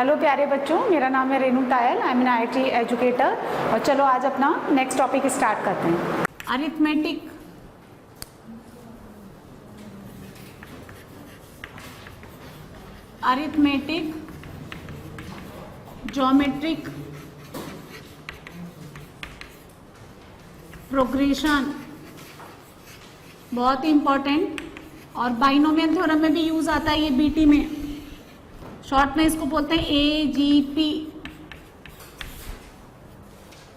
Hello प्यारे बच्चों, मेरा नाम है Renu tile. I am an IT educator. और चलो आज अपना नेक्स्ट टॉपिक स्टार्ट करते हैं। अरिथमेटिक ज्योमेट्रिक प्रोग्रेशन बहुत ही इंपॉर्टेंट और बाइनोमियल थ्योरम में भी यूज आता है ये बीटी में। शॉर्ट में इसको बोलते हैं एजीपी,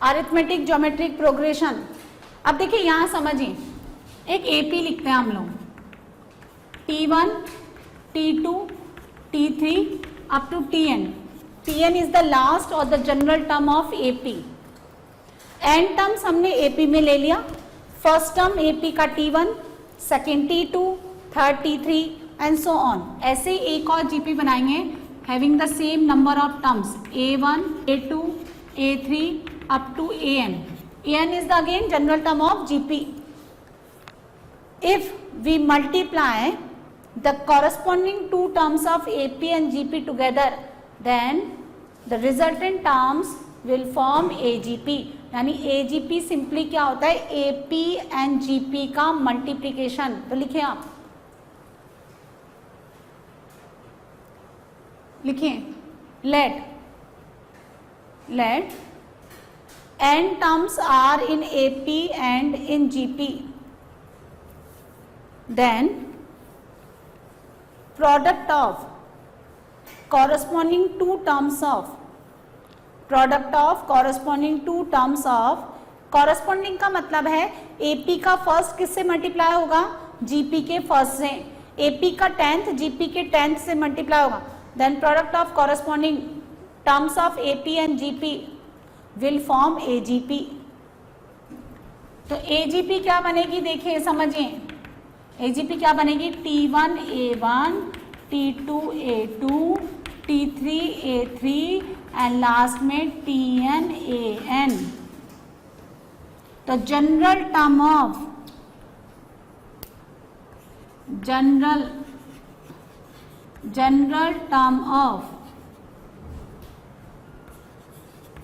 अरिथमेटिक ज्योमेट्रिक प्रोग्रेशन। अब देखिए यहां समझिए, एक एपी लिखते हैं हम लोग, T1 T2 T3 up to Tn। Tn is the last और the general term of AP. N terms हमने एपी में ले लिया। फर्स्ट टर्म एपी का T1, second T2, third T3 and so on. ऐसे ही एक और जीपी बनाएंगे having the same number of terms A1, A2, A3 up to An. An is the again general term of GP. If we multiply the corresponding two terms of AP and GP together, then the resultant terms will form AGP. यानी AGP simply क्या होता है, AP and GP का multiplication. तो लिखिए आप, लिखिए let n terms are in AP and in GP, then product of corresponding two terms of corresponding का मतलब है AP का फर्स्ट किससे मल्टीप्लाई होगा, GP के फर्स्ट से। AP का 10th GP के 10th से मल्टीप्लाई होगा। Then product of corresponding terms of AP and GP will form AGP. तो AGP क्या बनेगी, देखिए समझिए। AGP क्या बनेगी, T1 A1, T2 A2, T3 A3 and last में Tn An। तो general term of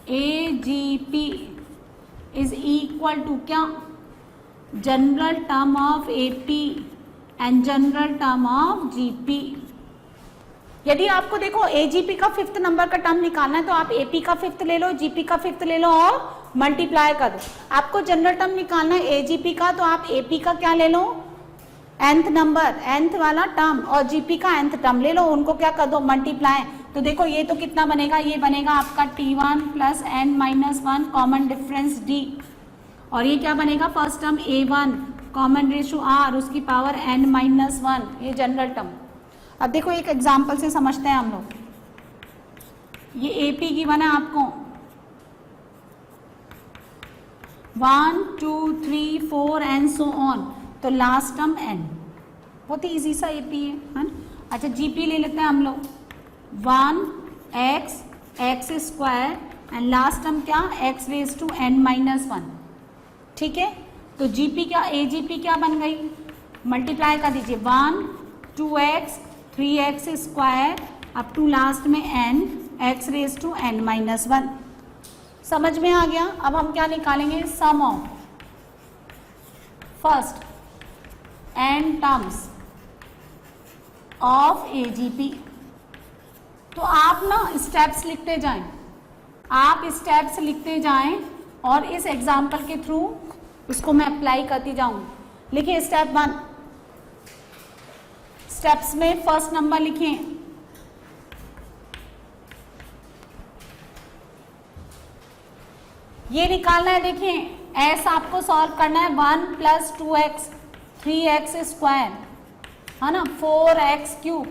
AGP is equal to क्या, general term of AP and general term of GP। यदि आपको देखो AGP का फिफ्थ नंबर का टर्म निकालना है तो आप AP का फिफ्थ ले लो, GP का फिफ्थ ले लो और मल्टीप्लाई कर दो। आपको जनरल टर्म निकालना है AGP का, तो आप AP का क्या ले लो, nth नंबर, nth वाला टर्म, और GP का nth टर्म ले लो, उनको क्या कर दो, मल्टीप्लाई। तो देखो ये तो कितना बनेगा, ये बनेगा आपका T1 plus n-1 common difference D, और ये क्या बनेगा, first term A1 common ratio R उसकी पावर n-1, ये जनरल टर्म। अब देखो एक एग्जाम्पल से समझते हैं हम लोग। ये AP गिवन है आपको 1 2 3 4 एंड सो ऑन, तो लास्ट टर्म n, बहुत ही इजी सा AP है ना। अच्छा GP ले लेते हैं हम लोग, 1x x square and last term क्या, x रेज टू n-1। ठीक है, तो GP क्या, AGP क्या बन गई, मल्टीप्लाई कर दीजिए, 1 2x 3x square up to last में n x raise to n-1। समझ में आ गया। अब हम क्या निकालेंगे, sum of first n terms of AGP। तो आप ना स्टेप्स लिखते जाएं, और इस एग्जाम्पल के थ्रू उसको मैं अप्लाई करती जाऊंगी। लिखिए स्टेप 1, स्टेप्स में फर्स्ट नंबर लिखिए, ये निकालना है। देखिए S आपको सॉल्व करना है, 1 प्लस 2x 3x स्क्वायर है ना, 4x क्यूब,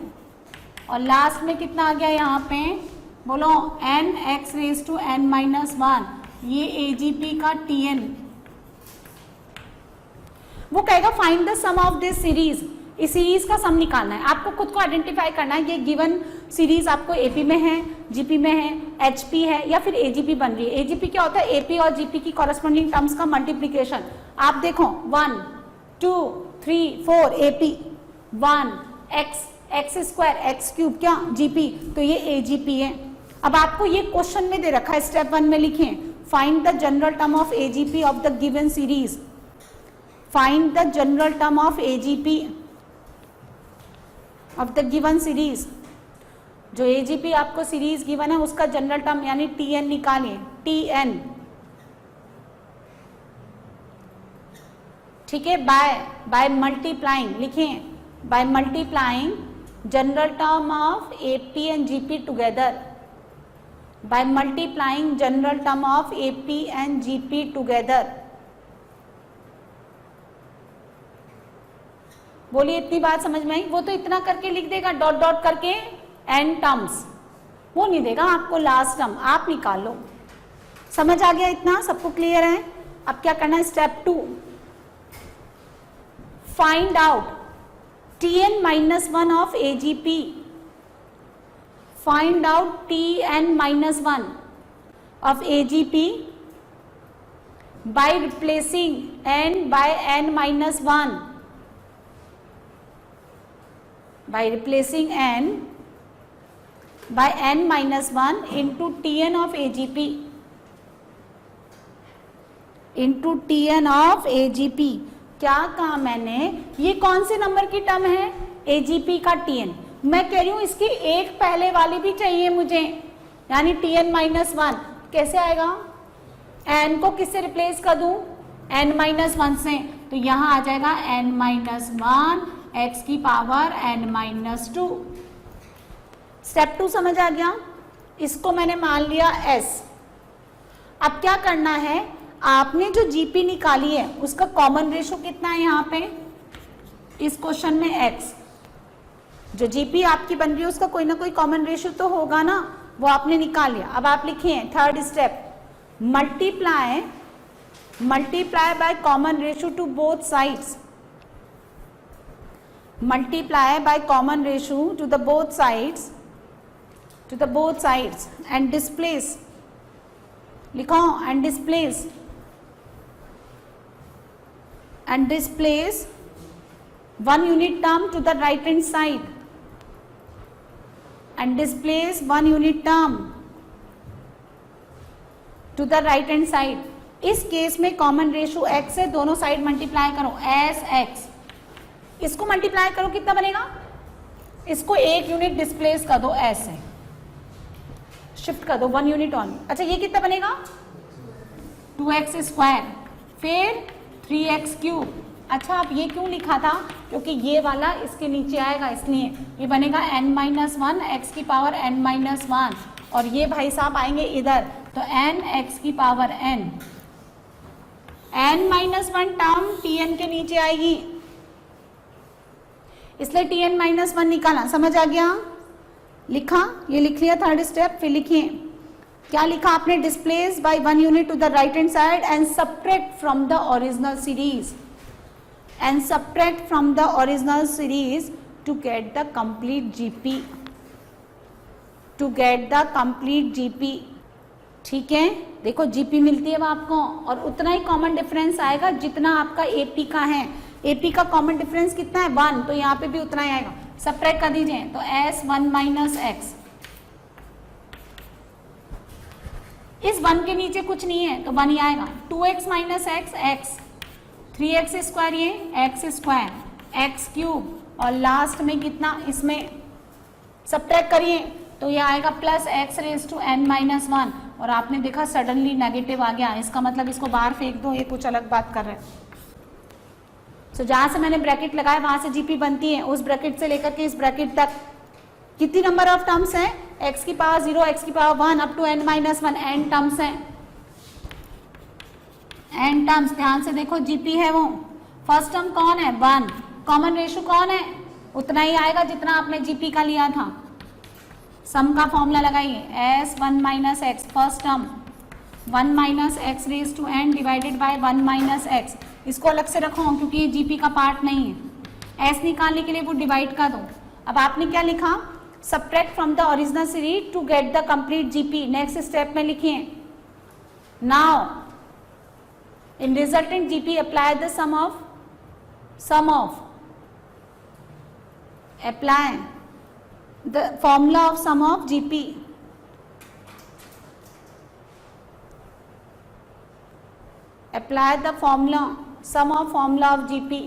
और लास्ट में कितना आ गया यहाँ पे, बोलो nx रेज टू n-1, ये AGP का Tn। वो कहेगा find the sum of this series, इस सीरीज का सम निकालना है। आपको खुद को आइडेंटिफाई करना है, ये गिवन सीरीज आपको AP में है, GP में है, HP है या फिर AGP बन रही है। AGP क्या होता है, AP और GP की कॉरेस्पॉन्डिंग टर्म्स का मल्टीप्लीकेशन। आप देखो 1 2 3 4 AP, 1 x x square x cube क्या GP, तो ये AGP है। अब आपको ये क्वेश्चन में दे रखा है, स्टेप 1 में लिखें find the general term of AGP of the given series. Find the general term of AGP of the given series. जो एजीपी आपको सीरीज गिवन है उसका जनरल टर्म यानी टीएन निकालिए, टीएन, ठीक है, बाय मल्टीप्लाइंग, लिखें by multiplying general term of AP and GP together, by multiplying general term of AP and GP together. बोलिए इतनी बात समझ में आई? वो तो इतना करके लिख देगा डॉट डॉट करके एन टर्म्स, वो नहीं देगा आपको लास्ट टर्म, आप निकाल लो। समझ आ गया? इतना सबको क्लियर है? अब क्या करना है, step 2, find out Tn-1 of AGP. Find out Tn-1 of AGP by replacing n by n-1. By replacing n by n-1 into Tn of AGP. Into Tn of AGP. क्या कहा मैंने, ये कौन से नंबर की टर्म है, AGP का TN. मैं कह रही हूं इसकी एक पहले वाली भी चाहिए मुझे, यानी Tn-1 कैसे आएगा, n को किससे रिप्लेस कर दूं, n-1 से, तो यहां आ जाएगा n-1 x की पावर n-2। स्टेप 2 समझ आ गया? इसको मैंने मान लिया s। अब क्या करना है, आपने जो जीपी निकाली है उसका कॉमन रेशो कितना है यहाँ पे इस क्वेश्चन में, x। जो जीपी आपकी बन रही है उसका कोई ना कोई कॉमन रेशो तो होगा ना, वो आपने निकाल लिया। अब आप लिखिए third step, multiply by common ratio to both sides, multiply by common ratio to the both sides and displace, लिखो and displace one unit term to the right hand side and displace one unit term to the right hand side। इस case में common ratio x है, दोनों side multiply करो S x, इसको multiply करो कितना बनेगा, इसको एक यूनिट डिस्प्लेस कर दो s है, शिफ्ट कर दो 1 यूनिट ऑन। अच्छा ये कितना बनेगा 2x², फिर 3x³। अच्छा अब ये क्यों लिखा था, क्योंकि ये वाला इसके नीचे आएगा, इसलिए ये बनेगा n-1 x की पावर n-1, और ये भाई साहब आएंगे इधर, तो n x की power n, n-1 term tn के नीचे आएगी, इसलिए Tn-1 निकाला। समझ आ गया? लिखा, ये लिख लिया थर्ड स्टेप। फिर लिखिए क्या लिखा आपने, displace by 1 unit to the right hand side and subtract from the original series, and subtract from the original series to get the complete GP, to get the complete GP। ठीक है, देखो GP मिलती है वो आपको, और उतना ही common difference आएगा जितना आपका AP का है। AP का कॉमन डिफरेंस कितना है 1, तो यहाँ पे भी उतना ही आएगा, सब्ट्रैक्ट कर दीजिए, तो S1 - x, इस 1 के नीचे कुछ नहीं है तो 1 ही आएगा, 2x - x x, 3x², ये x², x³ और लास्ट में कितना, इसमें सब्ट्रैक्ट करिए तो ये आएगा प्लस x⁻n-1, और आपने देखा सडनली नेगेटिव आ गया, इसका मतलब इसको बाहर फेंक दो, ये कुछ अलग बात कर रहे हैं। सो जहां से मैंने ब्रैकेट लगाया वहां से जीपी बनती है, उस ब्रैकेट से लेकर के इस ब्रैकेट तक कितनी नंबर ऑफ टर्म्स है, x की पावर 0, x की power 1 up to n-1, n terms है, n टर्म्स। ध्यान से देखो जीपी है वो, फर्स्ट टर्म कौन है 1, कॉमन रेशो कौन है, उतना ही आएगा जितना आपने जीपी का लिया था। सम का फॉर्मूला लगाइए, S1 - x, first term 1 - x⁻n divided by 1 - x, इसको अलग से रखो क्योंकि ये जीपी का पार्ट नहीं है। s निकालने के लिए वो डिवाइड कर दो। अब आपने क्या लिखा, subtract from the original series to get the complete GP. Next step में लिखिए, now in resultant GP apply the sum of apply the formula of sum of GP, apply the formula sum of formula of GP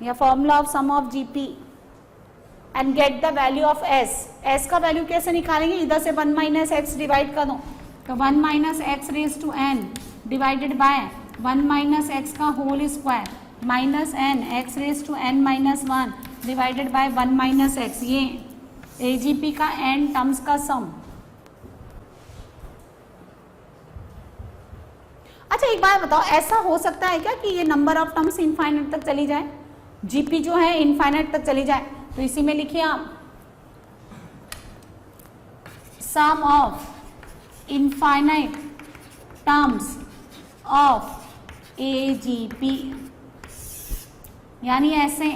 या formula of sum of GP and get the value of S. S का value कैसे निकालेंगे, इधर से 1 minus x divide कर दो, तो 1 minus x raise to n divided by 1 minus x का whole square minus n x raise to n minus 1 divided by 1 minus x, ये AGP का एन टर्म्स का सम। अच्छा एक बात बताओ, ऐसा हो सकता है क्या कि ये नंबर ऑफ टर्म्स इनफाइनाइट तक चली जाए, GP जो है इनफाइनाइट तक चली जाए? तो इसी में लिखिए आप sum of infinite terms of AGP, यानी ऐसे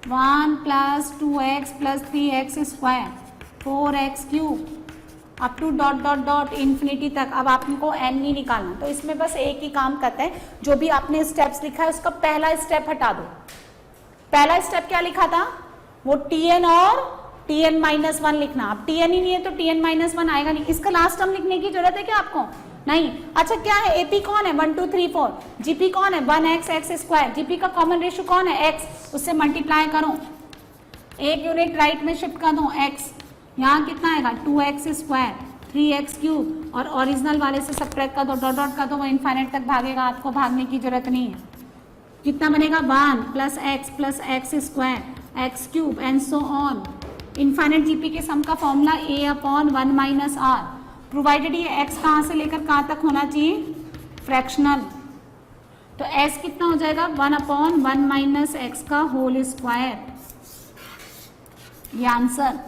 1 + 2x + 3x square 4x cube up to dot dot dot infinity तक। अब आपको n नहीं निकालना, तो इसमें बस एक ही काम करते हैं, जो भी आपने स्टेप्स लिखा है उसका पहला स्टेप हटा दो। पहला स्टेप क्या लिखा था, वो Tn और Tn-1 लिखना। अब Tn ही नहीं है तो Tn-1 आएगा नहीं, इसका लास्ट टर्म लिखने की जरूरत है क्या आपको? नहीं। अच्छा क्या है, AP कौन है 1 2 3 4, GP कौन है 1x x स्क्वायर, GP का कॉमन रेशियो कौन है x, उससे मल्टीप्लाई करो, एक यूनिट राइट में शिफ्ट कर दो x, यहाँ कितना आएगा 2x स्क्वायर 3x क्यूब, और ओरिजिनल वाले से सब्ट्रैक्ट कर दो, डॉट डॉट कर दो, वो इनफाइनाइट तक भागेगा, आपको भागने की जरूरत नहीं है। कितना बनेगा 1 + x square x cube and so on. Infinite GP के सम का फॉर्मूला A/1 - r, प्रोवाइडेड ये x कहाँ से लेकर कहाँ तक होना चाहिए, फ्रैक्शनल, तो s कितना हो जाएगा 1/1 - x का होल स्क्वायर, ये आंसर।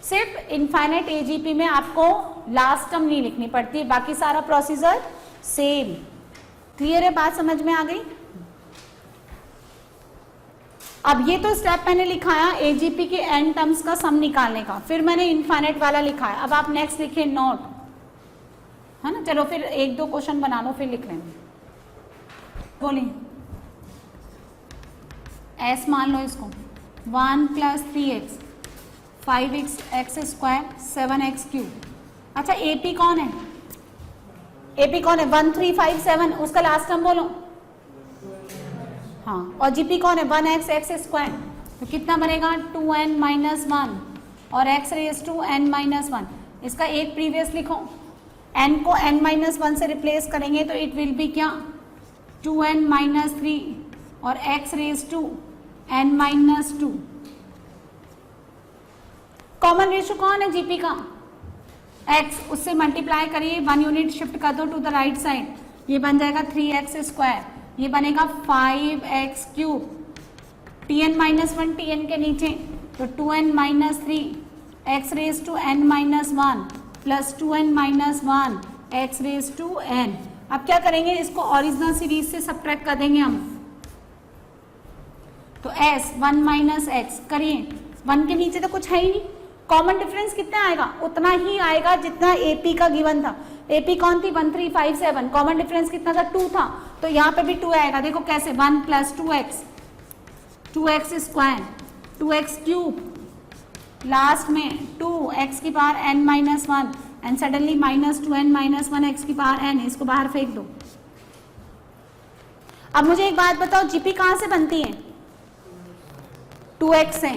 सिर्फ इनफाइनाइट AGP में आपको लास्ट टर्म नहीं लिखनी पड़ती, बाकी सारा प्रोसीजर सेम। क्लियर है, बात समझ में आ गई? अब ये तो स्टेप मैंने लिखाया AGP के n टर्म्स का सम निकालने का, फिर मैंने इनफाइनाइट वाला लिखा है। अब आप नेक्स्ट लिखिए नोट, है ना, चलो फिर 1 2 क्वेश्चन बना लो फिर लिख लेंगे। बोलिए, S मान लो इसको, 1 + 3x 5x square 7x cube. अच्छा AP कौन है, AP कौन है 1 3 5 7, उसका लास्ट टर्म बोलो, हाँ, और GP कौन है 1x x स्क्वायर, तो कितना बनेगा 2n-1 और x रेज टू n-1, इसका एक प्रीवियस लिखो, n को n-1 से रिप्लेस करेंगे तो इट विल बी क्या 2n-3 और x raise to n-2। Common ratio कौन है GP का, x, उससे मल्टीप्लाई करिए, 1 यूनिट शिफ्ट कर दो टू द राइट साइड, ये बन जाएगा 3x स्क्वायर, ये बनेगा 5x क्यूब, Tn-1 Tn के नीचे, तो 2n-3 x raise to n-1 plus 2n-1 x raise to n। अब क्या करेंगे, इसको ओरिजिनल सीरीज से सब्ट्रैक्ट कर देंगे हम, तो s 1 - x करिए, 1 के नीचे तो कुछ है ही नहीं, कॉमन डिफरेंस कितना आएगा, उतना ही आएगा जितना AP का गिवन था। AP कौन थी 1 3 5 7, कॉमन डिफरेंस कितना था 2 था, तो यहाँ पे भी 2 आएगा। देखो कैसे, 1 + 2x square 2x cube, last में 2x की power n-1 and suddenly -2n-1 x की पावर n, इसको बाहर फेंक दो। अब मुझे एक बात बताओ, GP कहाँ से बनती है, 2x से,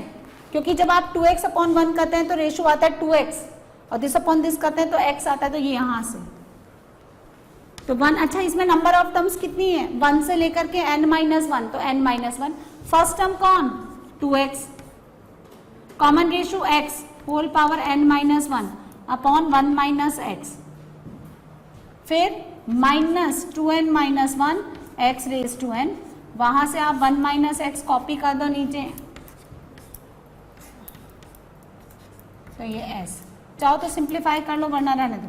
क्योंकि जब आप 2x/1 करते हैं तो रेशियो आता है 2x, और दिस करते हैं तो x आता है, तो ये यहाँ से तो 1। अच्छा इसमें नंबर ऑफ टर्म्स कितनी है, 1 से लेकर के n-1, तो n-1, फर्स्ट टर्म कौन 2x, common ratio x whole power n-1 upon 1 - x, फिर -2n-1 x raise to n, वहां से आप 1 - x कॉपी कर दो नीचे, तो ये s, चाहो तो सिंप्लीफाई कर लो वरना रहने दो।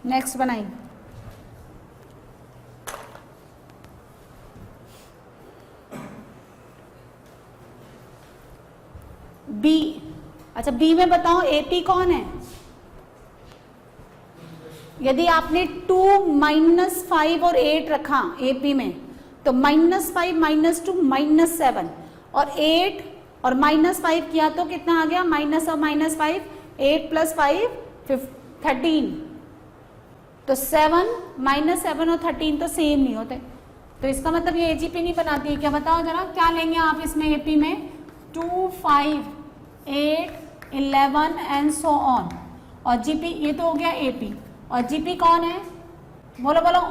नेक्स्ट बनाइए, B। अच्छा B में बताओ AP कौन है, यदि आपने 2 - 5 और 8 रखा AP में, तो -5 -2 -7 और 8 और -5 किया तो कितना आ गया, माइनस और -5, 8 + 5 13, तो 7 माइनस 7 और 13 तो सेम नहीं होते, तो इसका मतलब ये एजीपी नहीं बनाती है। क्या बताओ जरा, क्या लेंगे आप इसमें एपी में? 2, 5, 8, 11 एंड सो ऑन। और जीपी ये तो हो गया एपी, और जीपी कौन है? बोलो बोलो।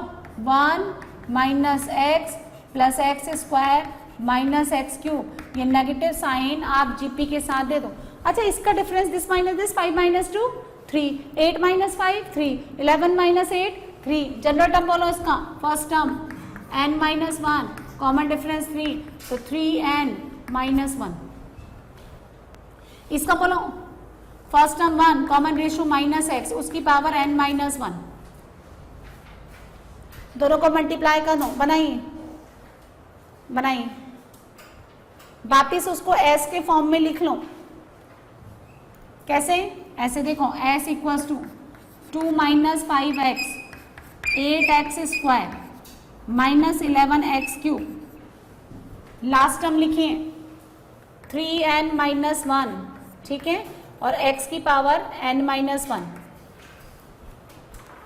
1 minus x plus x square minus x cube, ये नेगेटिव साइन आप जीपी के साथ दे दो। अच्छा, इसका difference this minus this, 5 minus 2 3, 8 minus 5 3, 11 minus 8 3। General term बोलो इसका, first term n minus 1, common difference 3, तो 3n माइनस 1। इसका बोलो first term 1, common ratio minus x, उसकी पावर n माइनस 1। दोनों को मल्टीप्लाई कर दो, बनाइए बनाइए, वापिस उसको s के फॉर्म में लिख लो। कैसे? ऐसे देखो, s equals to 2 minus 5x 8x square minus 11x cube, last term लिखिए 3n माइनस 1, ठीक है, और x की पावर n माइनस 1।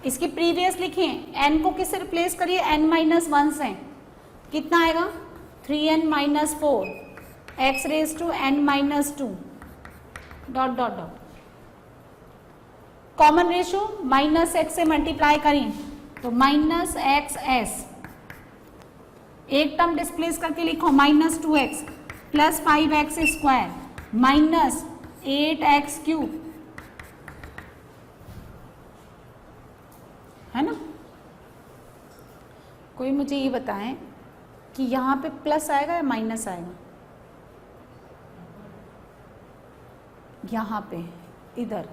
इसकी प्रीवियस लिखिए, n को किससे रिप्लेस करिए? n माइनस 1 से। कितना आएगा? 3n minus 4 x raise to n minus 2 dot dot dot. Common ratio minus x से मल्टीप्लाई करें तो माइनस एक्स एस, एक टर्म डिस्प्लेस करके लिखो minus 2x plus 5x square minus 8x cube, है ना। कोई मुझे ये बताएं कि यहाँ पे प्लस आएगा या माइनस आएगा? यहाँ पे इधर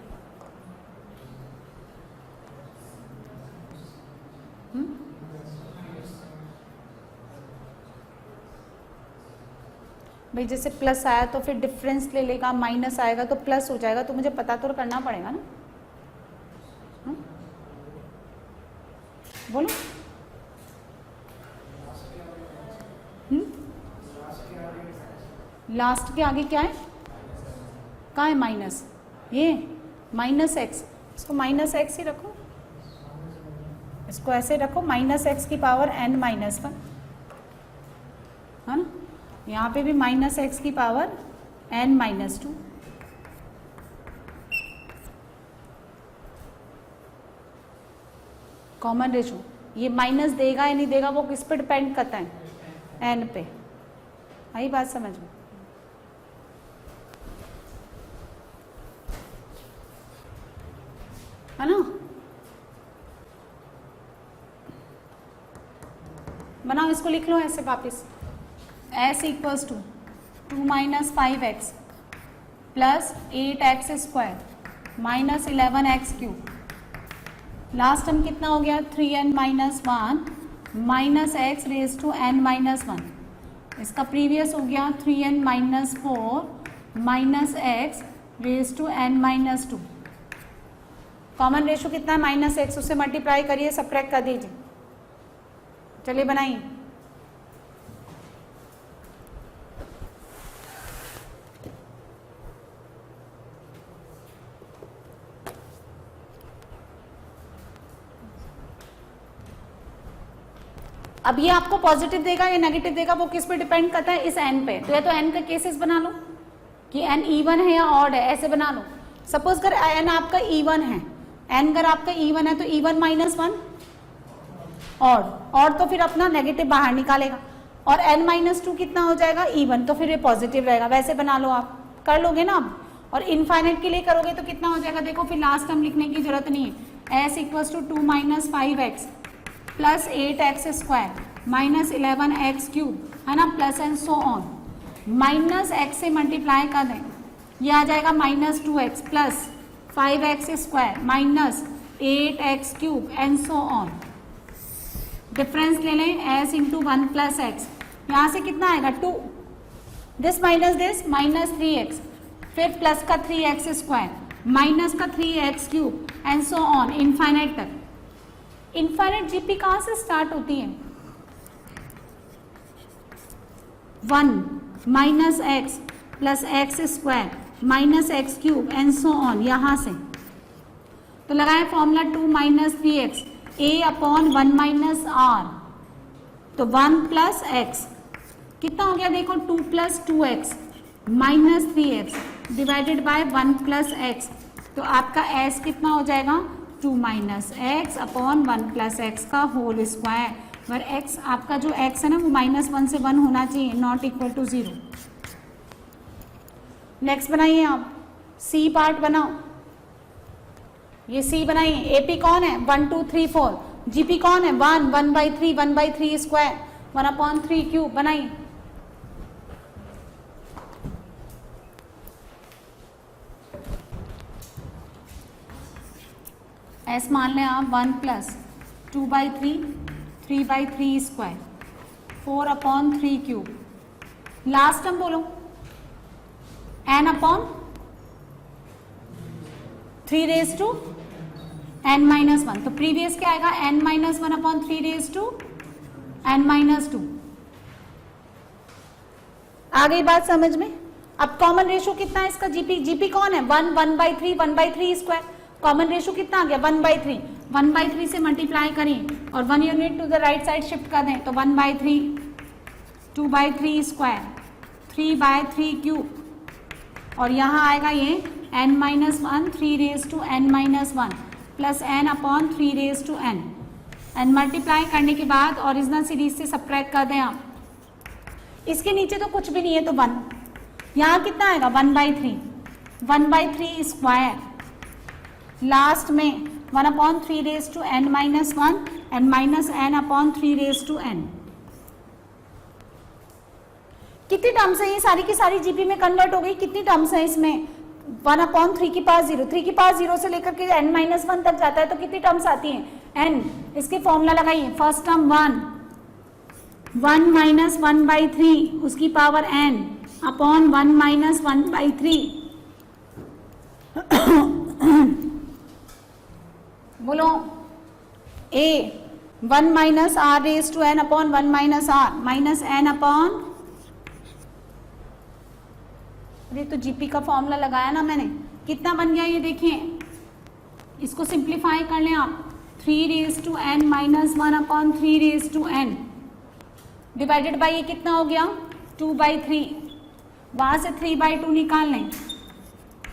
भाई, जैसे प्लस आया तो फिर डिफरेंस ले लेगा, माइनस आएगा तो प्लस हो जाएगा, तो मुझे पता तो करना पड़ेगा ना। बोलो। लास्ट के आगे क्या है? कहाँ है माइनस? ये माइनस एक्स, इसको माइनस एक्स ही रखो, इसको ऐसे रखो, माइनस एक्स की पावर n माइनस 1, है ना। यहाँ पे भी माइनस एक्स की power n minus 2। Common ratio, ये माइनस देगा या नहीं देगा वो किस पे डिपेंड करता है? n पे। आई बात समझ में? है ना। बनाओ, इसको लिख लो ऐसे वापिस, s equals to 2 minus 5x plus 8x square minus 11x cube, last term कितना हो गया? 3n minus 1 minus x raise to n minus 1। इसका प्रीवियस हो गया 3n minus 4 minus x raise to n minus 2। Common ratio कितना है? Minus x, उससे multiply करिए, सब्ट्रैक्ट कर दीजिए। चलिए बनाइए। अब ये आपको पॉजिटिव देगा या नेगेटिव देगा वो किस पे डिपेंड करता है? इस n पे। तो या तो n का केसेस बना लो कि n इवन है या ऑड है, ऐसे बना लो। सपोज कर n आपका इवन है, n अगर आपका इवन है तो इवन माइनस 1, ऑड तो फिर अपना नेगेटिव बाहर निकालेगा, और n माइनस 2 कितना हो जाएगा? इवन, तो फिर ये पॉजिटिव रहेगा। वैसे बना लो, आप कर लोगे ना अब। और इनफाइनाइट के लिए करोगे तो कितना हो जाएगा? देखो फिर लास्ट टर्म लिखने की जरूरत नहीं है। s equals to 2 minus 5x plus 8x square minus 11x cube, है ना, plus and so on. Minus x से मल्टीप्लाई कर दें, ये आ जाएगा minus 2x plus 5x square minus 8x cube and so on. Difference ले लें s इंटू 1 प्लस एक्स, यहाँ से कितना आएगा? 2, दिस माइनस 3x, फिर प्लस का 3x स्क्वायर माइनस का 3x cube and so on infinite तक। इनफाइनाइट जीपी कहाँ से स्टार्ट होती है? 1 minus x plus x square minus x cube and so on, यहाँ से तो लगाए formula 2 minus 3x a upon 1 minus r, तो 1 प्लस एक्स कितना हो गया देखो 2 plus 2x minus 3x divided by 1 plus x, तो आपका s कितना हो जाएगा 2 minus x upon 1 plus x का होल स्क्वायर, पर x आपका जो x है ना वो -1 से 1 होना चाहिए, नॉट इक्वल टू 0। नेक्स्ट बनाइए आप c पार्ट बनाओ, ये c बनाइए। AP कौन है 1 2 3 4, GP कौन है 1 1/3 स्क्वायर 1/3 क्यूब, बनाइए। S मान लें आप 1 plus 2/3 3/3 square 4/3 cube, last term बोलो n upon 3 raise to n minus 1, तो प्रीवियस क्या आएगा n minus 1/3 raise to n minus 2। आ गई बात समझ में? अब कॉमन रेशो कितना है इसका जीपी कौन है 1 1/3 स्क्वायर, कॉमन रेशो कितना आ गया 1/3 से मल्टीप्लाई करें और 1 unit to the right side shift कर दें, तो 1/3 2/3 स्क्वायर 3/3 क्यूब, और यहाँ आएगा ये n minus 1 3 raise to n minus 1 plus n upon 3 raise to n, and multiply करने के बाद ओरिजिनल सीरीज से सब्ट्रैक्ट कर दें आप। इसके नीचे तो कुछ भी नहीं है तो 1, यहाँ कितना आएगा 1/3 स्क्वायर, लास्ट में 1/3 raise to n minus 1 and minus n upon 3 raise to n। कितनी टर्म्स है ये सारी की सारी जीपी में कन्वर्ट हो गई, कितनी टर्म्स है इसमें 1/3 की पावर 0, 3 की पावर 0 से लेकर के n माइनस 1 तक जाता है, तो कितनी टर्म्स आती हैं n, इसके फॉर्मूला लगाइए। फर्स्ट टर्म 1 माइनस 1/3 उसकी पावर n अपॉन 1 माइनस 1/3 बोलो a 1 minus r raise to n upon 1 minus r minus n upon, अरे तो जीपी का फॉर्मूला लगाया ना मैंने, कितना बन गया ये देखिए, इसको सिंप्लीफाई कर लें आप 3 raise to n minus 1/3 raise to n divided by ये कितना हो गया 2/3, वहाँ से 3/2 निकाल लें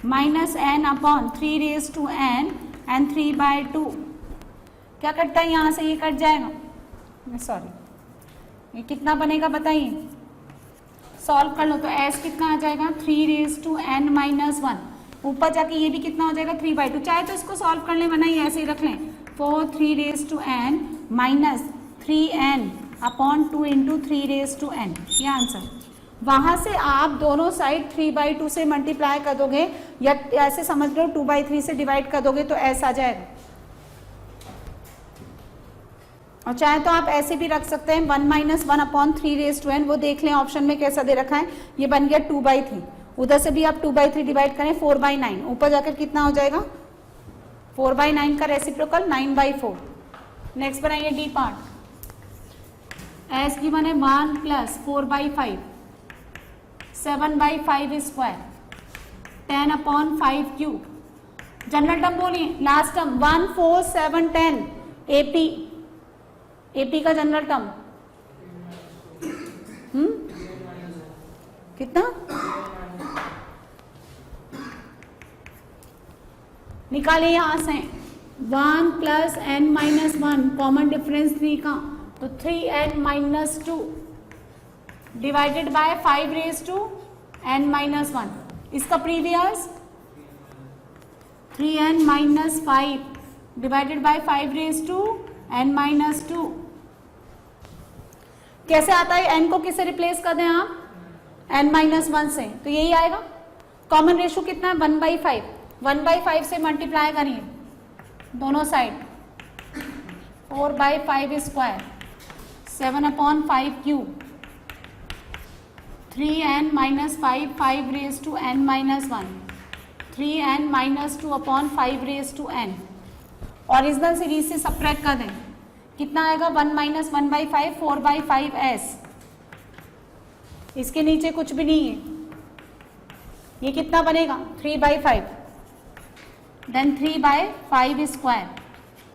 minus n upon 3 raise to n and 3/2, क्या कटता है यहाँ से ये कट जाएगा, सॉरी ये कितना बनेगा बताइए, सॉल्व कर लो तो s कितना आ जाएगा 3 रेज टू n माइनस 1, ऊपर जाके ये भी कितना हो जाएगा 3/2, चाहे तो इसको सॉल्व कर लें वरना ये ऐसे ही रख लें 4 3 raise to n minus 3n upon 2 into 3 raise to n, ये आंसर। वहाँ से आप दोनों साइड 3/2 से मल्टीप्लाई कर दोगे या ऐसे समझ लो 2/3 से डिवाइड कर दोगे तो s आ जाएगा, और चाहे तो आप ऐसे भी रख सकते हैं 1 माइनस 1/3 रेज टू n, वो देख लें ऑप्शन में कैसा दे रखा है, ये बन गया 2/3, उधर से भी आप 2/3 डिवाइड करें 4/9, ऊपर जाकर कितना हो जाएगा 4/9 का रेसिप्रोकल 9/4। नेक्स्ट बनाइए डी पार्ट, s गिवन है 1 plus 4/5 7/5 square 10/5 cube, general term बोलिए, लास्ट टर्म 1 4 7 10 AP का जनरल टर्म कितना निकालिए यहाँ से 1 plus n minus 1 common difference 3 का, तो 3n minus 2 divided by 5 raise to n minus 1, इसका previous 3n minus 5 divided by 5 raise to n minus 2, कैसे आता है n को किससे रिप्लेस कर दें आप n माइनस 1 से, तो यही आएगा। कॉमन रेशो कितना है 1/5, 1/5 से मल्टीप्लाई करिए दोनों side 4/5 square 7/5 cube 3n minus 5 raise to n minus 1 3n minus 2/5 raise to n, original series से सब्ट्रैक्ट कर दें कितना आएगा 1 माइनस 1/5 4/5s, इसके नीचे कुछ भी नहीं है, ये कितना बनेगा 3/5, देन 3/5 स्क्वायर,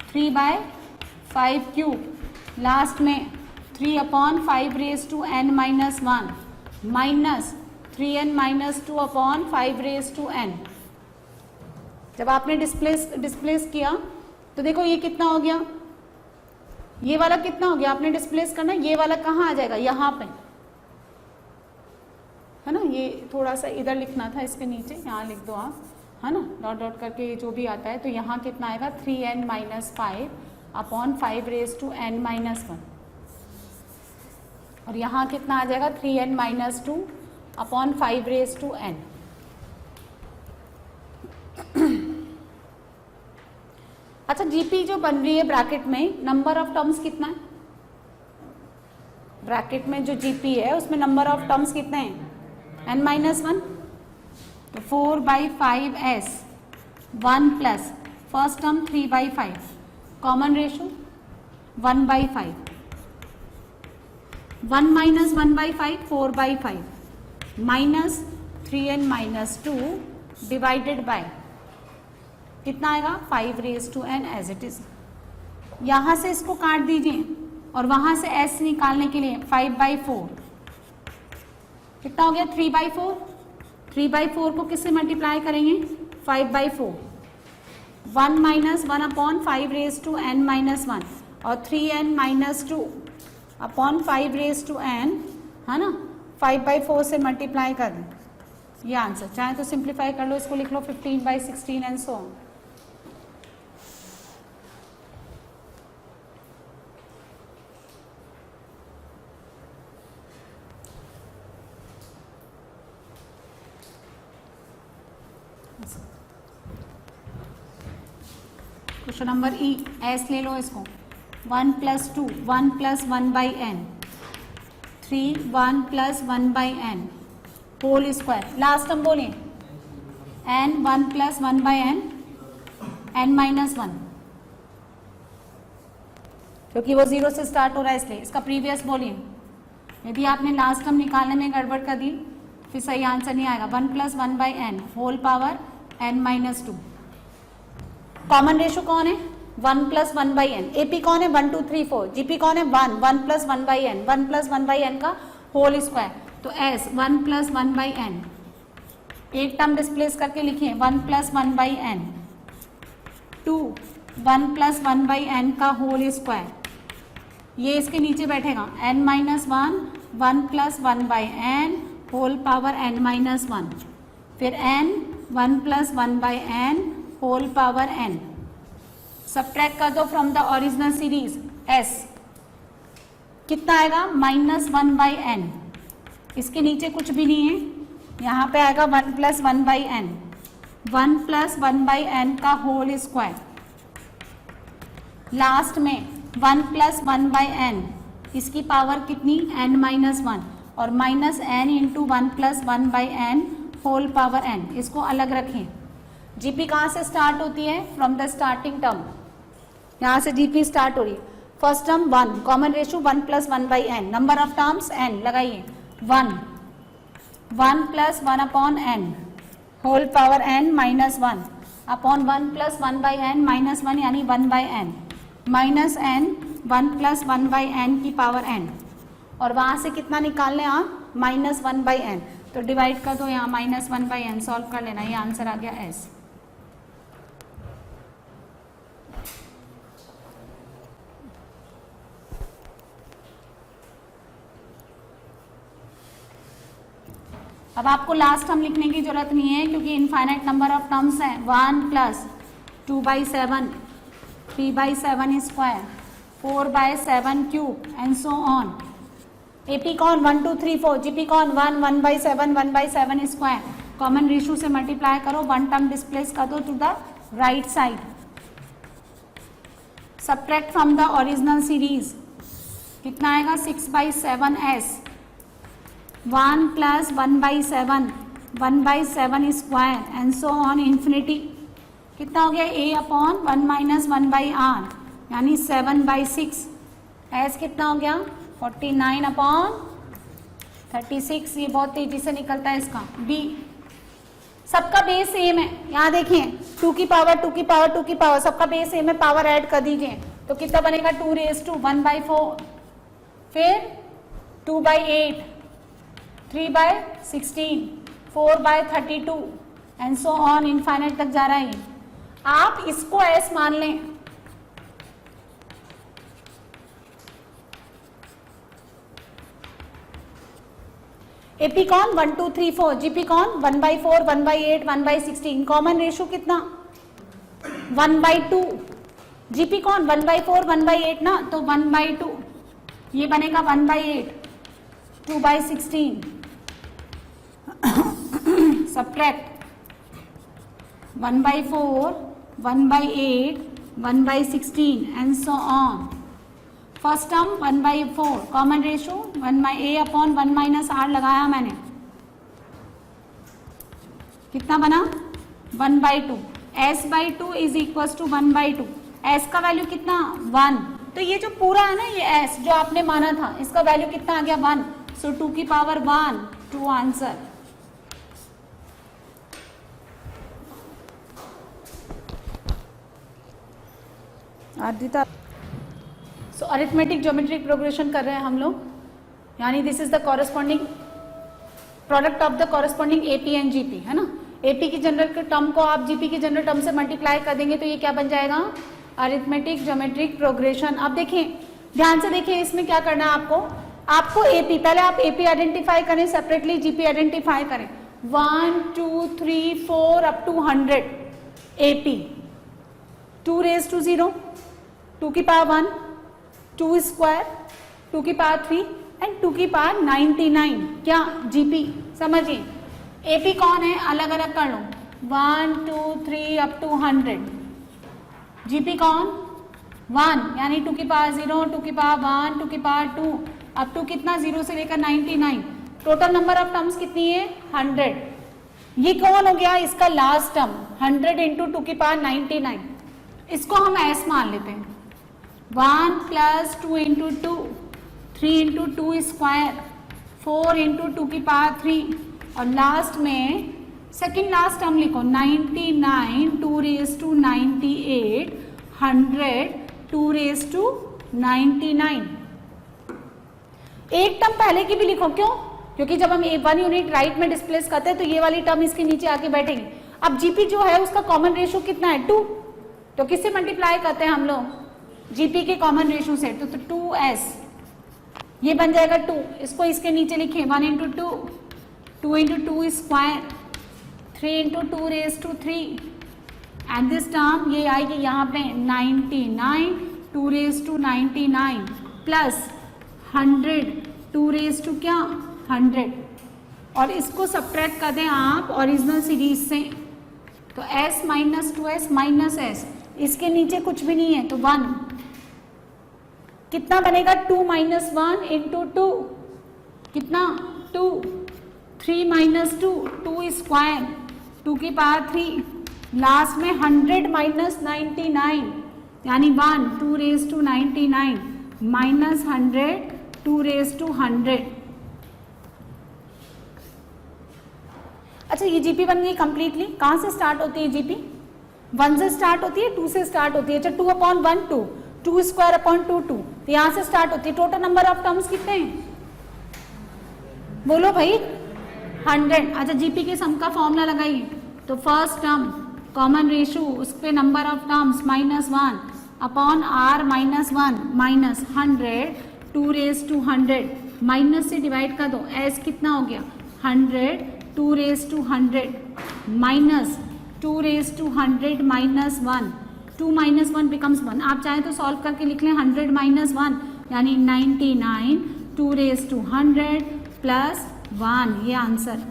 3/5 क्यूब, लास्ट में 3/5 n - 1 माइनस 3n - 2/5 जब आपने डिस्प्लेस किया तो देखो ये कितना हो गया, ये वाला कितना हो गया, आपने डिस्प्लेस करना, ये वाला कहाँ आ जाएगा, यहाँ पे है ना। ये थोड़ा सा इधर लिखना था, इसके नीचे यहाँ लिख दो आप, है ना, डॉट डॉट करके जो भी आता है। तो यहाँ कितना आएगा 3n - 5/5 - 1 और यहाँ कितना आ जाएगा 3n - 2/5 अच्छा, जीपी जो बन रही है ब्रैकेट में, नंबर ऑफ टर्म्स कितना है, ब्रैकेट में जो जीपी है उसमें नंबर ऑफ टर्म्स कितने हैं, n - 1, तो 4/5s 1 plus first term 3/5, common ratio 1/5, 1 - 1/5 4/5 minus 3n - 2 divided bye कितना आएगा 5n एज इट इज। यहाँ से इसको काट दीजिए और वहाँ से s निकालने के लिए 5/4 कितना हो गया 3/4, 3/4 को किससे मल्टीप्लाई करेंगे 5/4, 1 - 1/5n - 1 और 3n - 2/5n है ना, 5/4 से मल्टीप्लाई कर दें, ये आंसर। चाहे तो सिंप्लीफाई कर लो, इसको लिख लो 15/16 and so on. Question number E, S ले लो इसको, 1 + 2 1 + 1/n 3 1 + 1/n whole square, last हम बोले n 1 + 1/n n - 1 क्योंकि वो 0 से स्टार्ट हो रहा है इसलिए। इसका प्रीवियस बोलिए, यदि आपने लास्ट टर्म निकालने में गड़बड़ कर दी फिर सही आंसर नहीं आएगा। 1 + 1/n whole power n - 2। Common ratio कौन है 1 + 1/n, एपी कौन है 1 2 3 4, जीपी कौन है 1 1 + 1/n 1 + 1/n का होल स्क्वायर, तो s 1 + 1/n, एक टर्म डिस्प्लेस करके लिखिए 1 + 1/n 2 1 + 1/n का होल स्क्वायर, ये इसके नीचे बैठेगा n - 1 1 + 1/n whole power n - 1, फिर n 1 + 1/n whole power n, subtract कर दो from the original series, s कितना आएगा -1/n, इसके नीचे कुछ भी नहीं है, यहाँ पे आएगा 1 + 1/n 1 + 1/n का होल स्क्वायर, लास्ट में 1 + 1/n, इसकी पावर कितनी n - 1 और -n × 1 + 1/n whole power n, इसको अलग रखें। जीपी कहाँ से स्टार्ट होती है फ्रॉम द स्टार्टिंग टर्म, यहाँ से जीपी स्टार्ट हो रही है, first term 1, common ratio 1 + 1/n, number of terms n लगाइए 1 1 + 1/n whole power n - 1 upon 1 + 1/n - 1 यानी 1/n माइनस n 1 + 1/n की पावर n, और वहाँ से कितना निकालने आप -1/n, तो डिवाइड कर दो यहाँ -1/n, सॉल्व कर लेना, ये आंसर आ गया s। अब आपको लास्ट टर्म लिखने की जरूरत नहीं है क्योंकि इनफाइनाइट नंबर ऑफ टर्म्स हैं, 1 + 2/7 3/7 square 4/7 cube and so on. AP कौन 1 2 3 4, जीपी कौन 1 1/7 1/7 स्क्वायर, कॉमन रेशो से मल्टीप्लाई करो, वन टर्म डिस्प्लेस कर दो to the right side, subtract from the original series, कितना आएगा 6/7s 1 + 1/7 1/7 square and so on infinity, कितना हो गया a/1 - 1/r यानी 7/6, s कितना हो गया 49/36, ये बहुत तेजी से निकलता है इसका। b सबका बेस सेम है, यहाँ देखिए 2 की पावर 2 की पावर 2 की पावर, सबका बेस सेम है, पावर ऐड कर दीजिए तो कितना बनेगा 2 रेज टू 1/4, फिर 2/8, 3/16, 4/32 एंड सो ऑन इनफाइनाइट तक जा रहा है। आप इसको एस मान लें, एपी कौन 1 2 3 4, जीपी कौन 1/4, 1/8, 1/16, कॉमन रेशियो कितना 1/2, जीपी कौन 1/4, 1/8 ना, तो 1/2, ये बनेगा 1/8, 2/16, subtract 1/4, 1/8, 1/16 and so on. First term 1/4, common ratio 1/a/1 - r लगाया मैंने, कितना बना 1/2, s/2 is equal to 1/2, s का वैल्यू कितना 1, तो ये जो पूरा है ना ये s जो आपने माना था इसका वैल्यू कितना आ गया 1, सो 2 की पावर 1, 2 आंसर। आदिता सो अरिथमेटिक ज्योमेट्रिक प्रोग्रेशन कर रहे हैं हम लोग, यानी this is the corresponding product of the corresponding AP and GP, है ना। एपी की जनरल टर्म को आप जीपी की जनरल टर्म से मल्टीप्लाई कर देंगे तो ये क्या बन जाएगा अरिथमेटिक ज्योमेट्रिक प्रोग्रेशन। अब देखिए ध्यान से देखिए इसमें क्या करना है आपको एपी, पहले आप एपी आइडेंटिफाई करें, सेपरेटली जीपी आइडेंटिफाई करें, 1 2 3 4 up to 100 AP, 2 raise to 0, 2 की पावर 1, 2 स्क्वायर, 2 की पावर 3 एंड 2 की पावर 99, क्या जीपी। समझिए एपी कौन है, अलग अलग कर लो, 1 2 3 अप टू 100, जीपी कौन 1, यानी 2 की पावर 0, 2 की पावर 1, 2 की पावर 2 अप टू कितना 0 से लेकर 99, टोटल नंबर ऑफ टर्म्स कितनी है 100। ये कौन हो गया इसका लास्ट टर्म 100 इंटू 2 की पावर 99, इसको हम एस मान लेते हैं, 1 plus 2 into 2, 3 into 2 square, 4 into 2 की पावर 3 और लास्ट में सेकेंड लास्ट टर्म लिखो 99, 2 रेज टू 98, 100, 2 रेज टू 99। एक टर्म पहले की भी लिखो, क्यों, क्योंकि जब हम 1 यूनिट राइट में डिस्प्लेस करते हैं तो ये वाली टर्म इसके नीचे आके बैठेगी। अब जीपी जो है उसका कॉमन रेशियो कितना है 2, तो किससे मल्टीप्लाई करते हैं हम लोग जीपी के कॉमन रेशियो से, तो 2s, ये बन जाएगा 2, इसको इसके नीचे लिखे 1 into 2, 2 into 2 square, 3 into 2 raise to 3 and this term ये आएगी यहाँ पे 99, 2 raise to 99 plus 100, 2 raise to क्या 100, और इसको सब्ट्रैक्ट कर दें आप ओरिजिनल सीरीज से, तो s minus 2s minus s, इसके नीचे कुछ भी नहीं है तो 1, कितना बनेगा 2 माइनस 1 इंटू 2, कितना 2, 3 माइनस 2, 2 स्क्वायर, 2 की पावर 3, लास्ट में 100 माइनस 99 यानी 1, 2 raise to 99 minus 100, 2 raise to 100। अच्छा ये जीपी बन गई कंप्लीटली। कहाँ से स्टार्ट होती है जीपी, 1 से स्टार्ट होती है, 2 से स्टार्ट होती है। अच्छा 2/1 2, 2 स्क्वायर अपॉन 2 2, तो यहाँ से स्टार्ट होती है। टोटल नंबर ऑफ टर्म्स कितने हैं बोलो भाई 100। अच्छा जीपी के सम का फॉर्मूला लगाइए, तो फर्स्ट टर्म कॉमन रेशियो उस पे number of terms -1 upon r -1 minus 100, 2 raise to 100, minus से डिवाइड कर दो, s कितना हो गया 100, 2 raise to 100 minus 2 raise to 100 minus 1, 2 minus 1 becomes 1। आप चाहे तो सॉल्व करके लिख लें 100 माइनस 1 यानी 99, 2 रेज टू 100 प्लस 1, ये आंसर।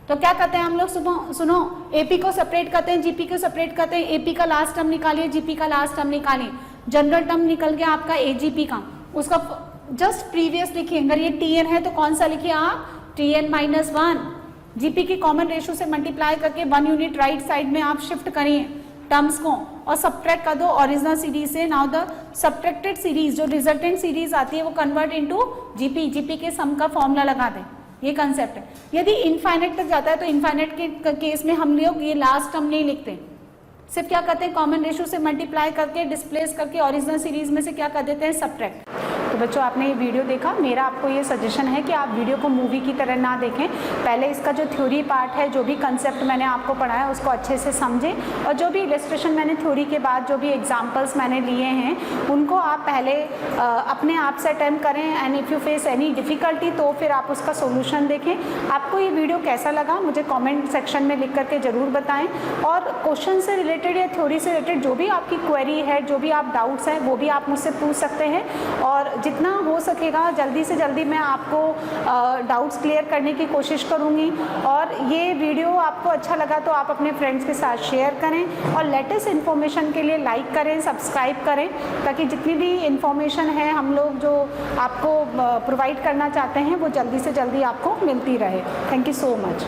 तो क्या करते हैं हम लोग, सुनो एपी को सेपरेट करते हैं, जीपी को सेपरेट करते हैं। एपी का लास्ट टर्म निकालिए, जीपी का लास्ट टर्म निकालिए। जनरल टर्म निकल गया आपका एजीपी का, उसका जस्ट प्रीवियस लिखिए। अगर ये टीएन है तो कौन सा लिखिए आप, टीएन माइनस 1। जीपी की कॉमन रेशियो से मल्टीप्लाई करके 1 यूनिट राइट साइड में आप शिफ्ट करिए टर्म्स को और सब्ट्रैक्ट कर दो ओरिजिनल सीरीज से। नाउ द सब्ट्रैक्टेड सीरीज जो रिजल्टेंट सीरीज आती है वो कन्वर्ट इनटू जीपी, जीपी के सम का फॉर्मूला लगा दें। ये कंसेप्ट है। यदि इनफाइनाइट तक जाता है तो इनफाइनाइट के केस में हम लोग ये लास्ट टर्म नहीं लिखते, सिर्फ क्या करते हैं कॉमन रेशियो से मल्टीप्लाई करके डिस्प्लेस करके ओरिजिनल सीरीज में से क्या कर देते हैं सब्ट्रैक्ट। तो बच्चों आपने ये वीडियो देखा, मेरा आपको ये सजेशन है कि आप वीडियो को मूवी की तरह ना देखें, पहले इसका जो थ्योरी पार्ट है, जो भी कंसेप्ट मैंने आपको पढ़ाया उसको अच्छे से समझें और जो भी इलस्ट्रेशन मैंने थ्योरी के बाद जो भी एग्जांपल्स मैंने लिए हैं उनको आप पहले अपने आप से अटेम्प्ट करें and if you face any difficulty तो फिर आप उसका सोल्यूशन देखें। आपको ये वीडियो कैसा लगा मुझे कॉमेंट सेक्शन में लिख करके ज़रूर बताएँ और क्वेश्चन से रिलेटेड या थ्योरी से रिलेटेड जो भी आपकी क्वेरी है, जो भी आप डाउट्स हैं वो भी आप मुझसे पूछ सकते हैं और जितना हो सकेगा जल्दी से जल्दी मैं आपको डाउट्स क्लियर करने की कोशिश करूँगी। और ये वीडियो आपको अच्छा लगा तो आप अपने फ्रेंड्स के साथ शेयर करें और लेटेस्ट इन्फॉर्मेशन के लिए लाइक करें, सब्सक्राइब करें, ताकि जितनी भी इन्फॉर्मेशन है हम लोग जो आपको प्रोवाइड करना चाहते हैं वो जल्दी से जल्दी आपको मिलती रहे। Thank you so much.